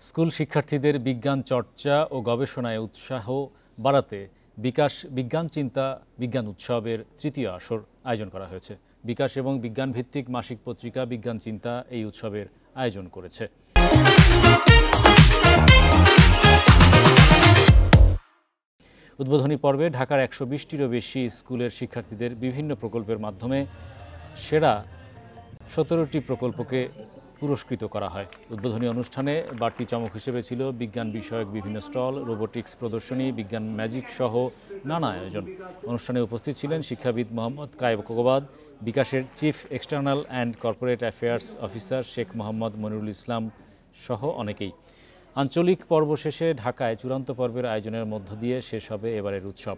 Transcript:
School শিক্ষার্থীদের বিজ্ঞান চর্চা ও গবেষণায় উৎসাহ বাড়াতে বিকাশ বিজ্ঞান চিন্তা বিজ্ঞান উৎসবের তৃতীয় আসর আয়োজন করা হয়েছে। বিকাশ এবং বিজ্ঞান ভিত্তিক মাসিক পত্রিকা বিজ্ঞান চিন্তা এই উৎসবের আয়োজন করেছে। উদ্বোধনী পর্বে ঢাকার ১২০টিরও বেশি স্কুলের শিক্ষার্থীদের বিভিন্ন প্রকল্পের মাধ্যমে সেরা ১৭টি প্রকল্পকে পুরস্কৃত করা হয়। উদ্বোধনী অনুষ্ঠানে বাড়তি চমক হিসেবে ছিল বিজ্ঞান বিষয়ক বিভিন্ন স্টল, রোবোটিক্স প্রদর্শনী, বিজ্ঞান ম্যাজিক সহ নানা আয়োজন। অনুষ্ঠানে উপস্থিত ছিলেন শিক্ষাবিদ মোহাম্মদ কায়কোবাদ, বিকাশের chief external and corporate affairs officer Sheikh Mohammad Monirul Islam সহ অনেকেই। আঞ্চলিক পর্ব শেষে ঢাকায় চূড়ান্ত পর্বের আয়োজনের মধ্য দিয়ে শেষ হবে এবারের উৎসব।